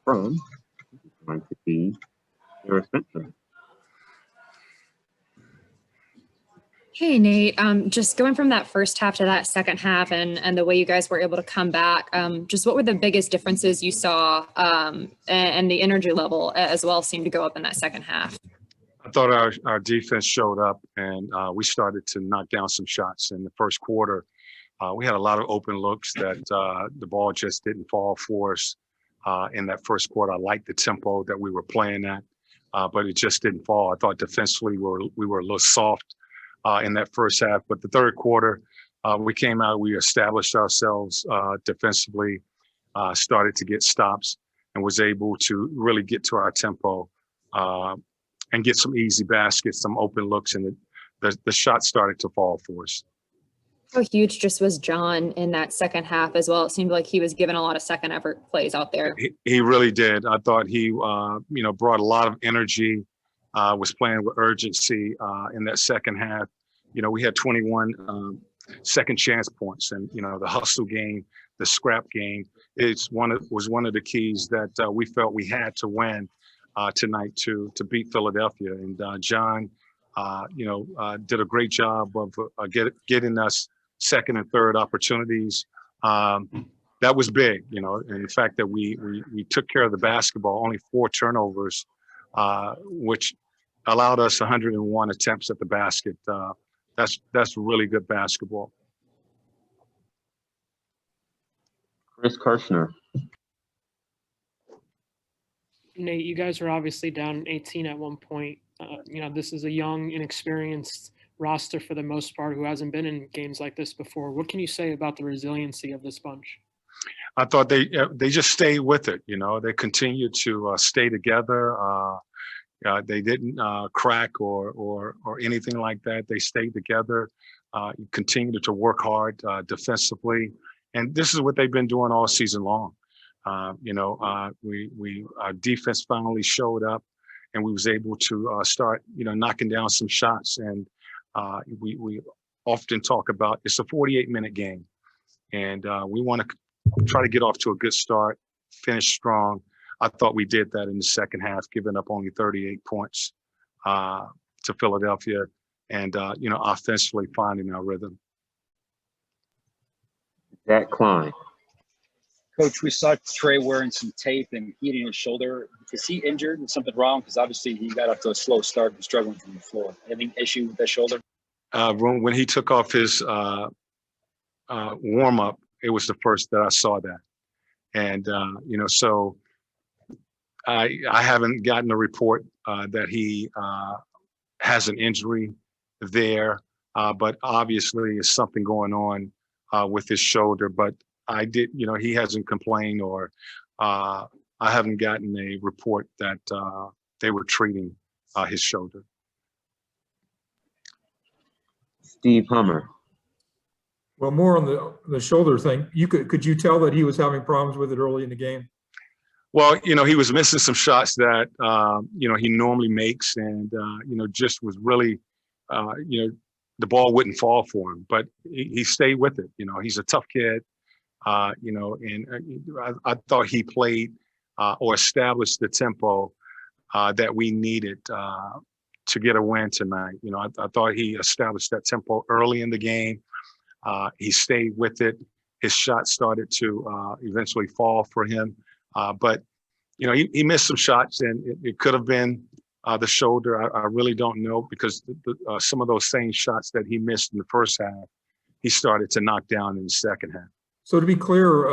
from going to be Sarah Spencer. Hey, Nate, just going from that first half to that second half and the way you guys were able to come back, just what were the biggest differences you saw, and the energy level as well seemed to go up in that second half? I thought our defense showed up, and we started to knock down some shots in the first quarter. We had a lot of open looks that the ball just didn't fall for us in that first quarter. I liked the tempo that we were playing at, but it just didn't fall. I thought defensively we were a little soft in that first half, but the third quarter, we came out, we established ourselves defensively, started to get stops, and was able to really get to our tempo and get some easy baskets, some open looks, and the shots started to fall for us. How huge just was John in that second half as well? It seemed like he was given a lot of second effort plays out there. He really did. I thought he, brought a lot of energy, was playing with urgency in that second half. We had 21 second chance points, and the hustle game, the scrap game, was one of the keys that we felt we had to win tonight to beat Philadelphia. And John, did a great job of getting us second and third opportunities. That was big, and the fact that we took care of the basketball, only 4 turnovers, which allowed us 101 attempts at the basket. That's really good basketball. Chris Kirshner. Nate, you guys were obviously down 18 at one point. This is a young, inexperienced roster for the most part who hasn't been in games like this before. What can you say about the resiliency of this bunch? I thought they just stayed with it. They continued to stay together. They didn't crack or anything like that. They stayed together, continued to work hard defensively, and this is what they've been doing all season long. Our defense finally showed up, and we was able to start knocking down some shots. And we often talk about it's a 48-minute game, and we want to try to get off to a good start, finish strong. I thought we did that in the second half, giving up only 38 points to Philadelphia, and offensively finding our rhythm. Zach Klein. Coach, we saw Trey wearing some tape and heating his shoulder. Is he injured and something wrong? Because obviously he got off to a slow start and struggling from the floor. Any issue with that shoulder? When he took off his warm-up, it was the first that I saw that. And, so I haven't gotten a report that he has an injury there, but obviously it's something going on with his shoulder. But he hasn't complained, or I haven't gotten a report that they were treating his shoulder. Steve Hummer. Well, more on the shoulder thing. Could you tell that he was having problems with it early in the game? Well, he was missing some shots that he normally makes, and just was really the ball wouldn't fall for him, but he stayed with it. He's a tough kid. And I thought he played or established the tempo that we needed to get a win tonight. I thought he established that tempo early in the game. He stayed with it. His shot started to eventually fall for him. But he missed some shots, and it could have been the shoulder. I really don't know, because some of those same shots that he missed in the first half, he started to knock down in the second half. So to be clear,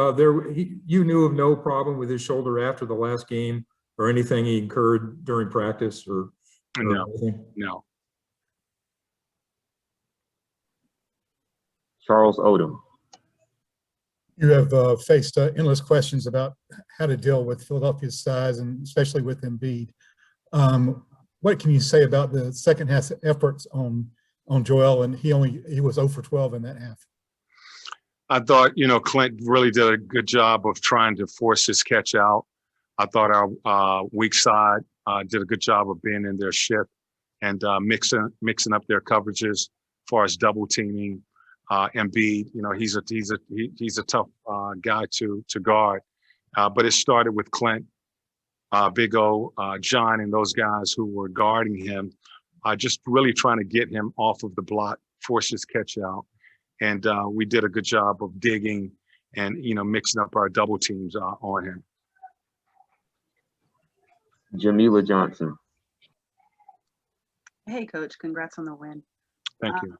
you knew of no problem with his shoulder after the last game, or anything he incurred during practice, or anything? No. Charles Odom. You have faced endless questions about how to deal with Philadelphia's size, and especially with Embiid. What can you say about the second half efforts on Joel? And he was 0 for 12 in that half. I thought, Clint really did a good job of trying to force his catch out. I thought our weak side did a good job of being in their shift and mixing up their coverages as far as double teaming. Embiid, he's a tough guy to guard, but it started with Clint Big O, John, and those guys who were guarding him, just really trying to get him off of the block, force his catch out. And we did a good job of digging and, mixing up our double teams on him. Jamila Johnson. Hey, Coach, congrats on the win. Thank you.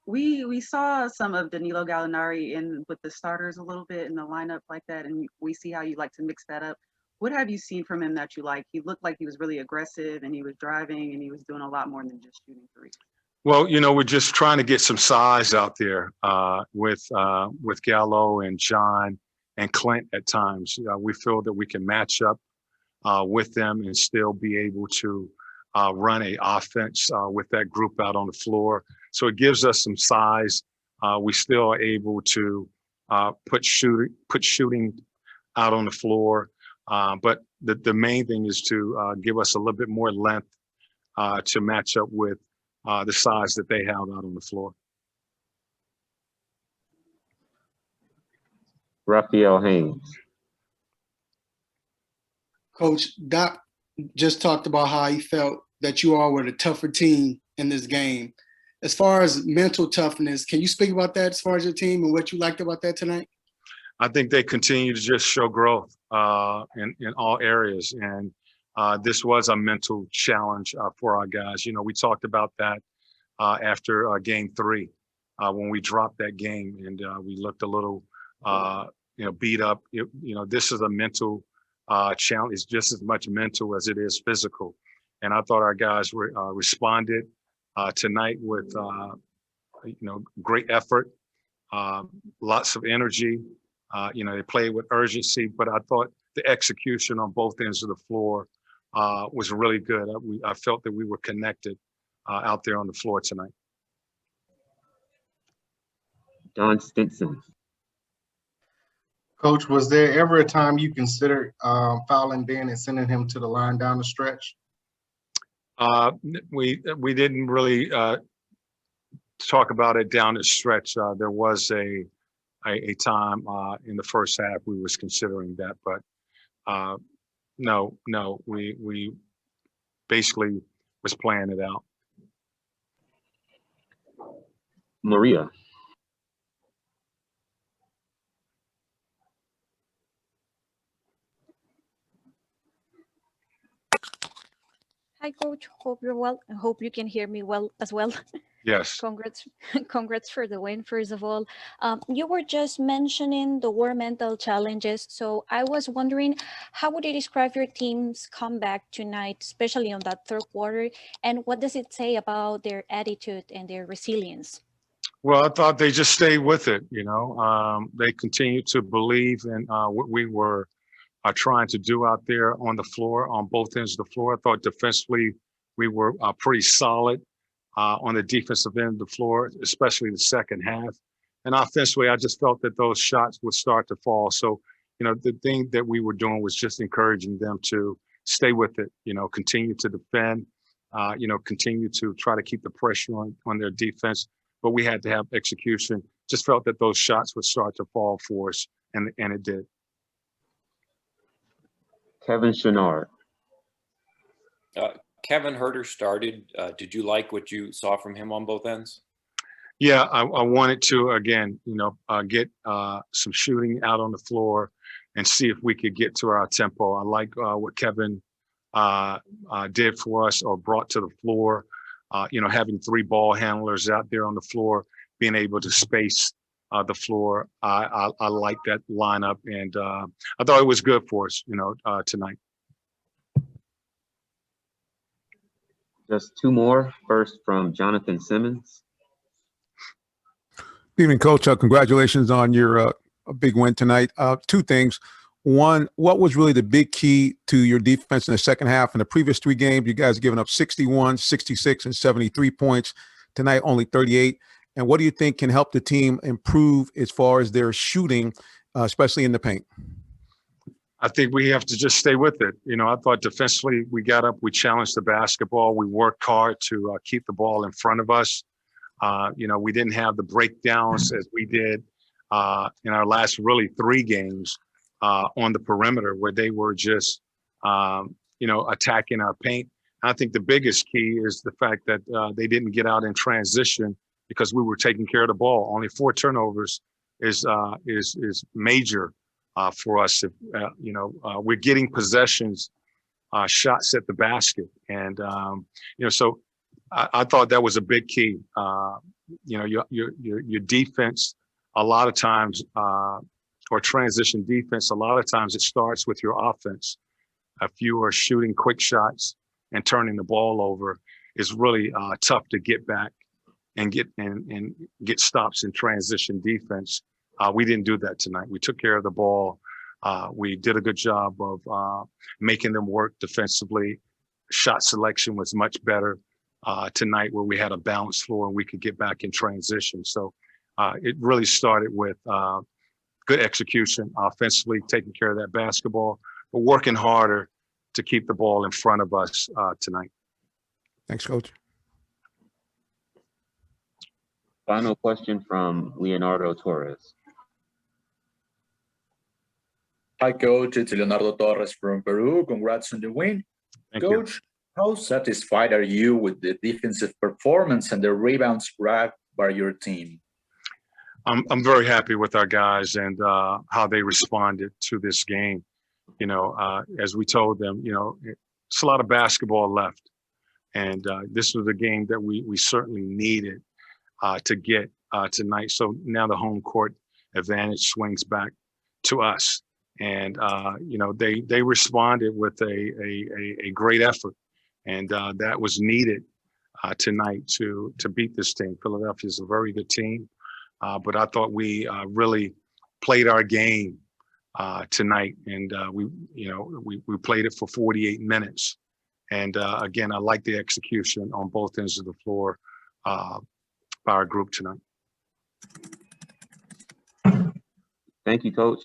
We saw some of Danilo Gallinari in with the starters a little bit in the lineup like that, and we see how you like to mix that up. What have you seen from him that you like? He looked like he was really aggressive, and he was driving, and he was doing a lot more than just shooting threes. Well, we're just trying to get some size out there with Gallo and John and Clint at times. We feel that we can match up with them and still be able to run a offense with that group out on the floor. So it gives us some size. We still are able to put shooting out on the floor. But the main thing is to give us a little bit more length to match up with the size that they have out on the floor. Raphael Haynes. Coach, Doc just talked about how he felt that you all were the tougher team in this game. As far as mental toughness, can you speak about that as far as your team and what you liked about that tonight? I think they continue to just show growth in all areas. And this was a mental challenge for our guys. We talked about that after game 3 when we dropped that game and we looked a little, beat up. This is a mental challenge. It's just as much mental as it is physical. And I thought our guys responded tonight with, great effort, lots of energy. They played with urgency, but I thought the execution on both ends of the floor was really good. I felt that we were connected out there on the floor tonight. Don Stinson. Coach, was there ever a time you considered fouling Ben and sending him to the line down the stretch? We didn't really talk about it down the stretch. There was a time in the first half we was considering that, but no, we basically was playing it out. Maria. Hi, Coach. Hope you're well. I hope you can hear me well as well. Yes. Congrats for the win, first of all. You were just mentioning the war mental challenges. So I was wondering, how would you describe your team's comeback tonight, especially on that third quarter? And what does it say about their attitude and their resilience? Well, I thought they just stayed with it. They continued to believe in what we were trying to do out there on the floor, on both ends of the floor. I thought defensively we were pretty solid on the defensive end of the floor, especially the second half. And offensively, I just felt that those shots would start to fall. So, the thing that we were doing was just encouraging them to stay with it, continue to defend, continue to try to keep the pressure on their defense. But we had to have execution. Just felt that those shots would start to fall for us, and it did. Kevin Chouinard. Kevin Huerter started. Did you like what you saw from him on both ends? Yeah, I wanted to, again, get some shooting out on the floor and see if we could get to our tempo. I like what Kevin did for us or brought to the floor. Having 3 ball handlers out there on the floor, being able to space the floor. I like that lineup, and I thought it was good for us, tonight. Just 2 more. First from Jonathan Simmons. Good evening, Coach. Congratulations on your big win tonight. 2 things. One, what was really the big key to your defense in the second half? In the previous 3 games, you guys have given up 61, 66, and 73 points. Tonight, only 38. And what do you think can help the team improve as far as their shooting, especially in the paint? I think we have to just stay with it. I thought defensively we got up, we challenged the basketball, we worked hard to keep the ball in front of us. We didn't have the breakdowns as we did in our last really 3 games on the perimeter, where they were just attacking our paint. I think the biggest key is the fact that they didn't get out in transition because we were taking care of the ball. Only 4 turnovers is major for us. If we're getting possessions, shots at the basket, and so I thought that was a big key. Your defense a lot of times, or transition defense, a lot of times it starts with your offense. If you are shooting quick shots and turning the ball over, it's really tough to get back and get stops in transition defense. We didn't do that tonight. We took care of the ball. We did a good job of making them work defensively. Shot selection was much better tonight, where we had a balanced floor and we could get back in transition. So it really started with good execution offensively, taking care of that basketball, but working harder to keep the ball in front of us tonight. Thanks, Coach. Final question from Leonardo Torres. Hi, Coach. It's Leonardo Torres from Peru. Congrats on the win. Coach, how satisfied are you with the defensive performance and the rebounds grabbed by your team? I'm very happy with our guys and how they responded to this game. As we told them, it's a lot of basketball left. And this was a game that we certainly needed to get tonight. So now the home court advantage swings back to us. And, they responded with a great effort. And that was needed tonight to beat this team. Philadelphia is a very good team. But I thought we really played our game tonight, and we played it for 48 minutes. And again, I like the execution on both ends of the floor by our group tonight. Thank you, Coach.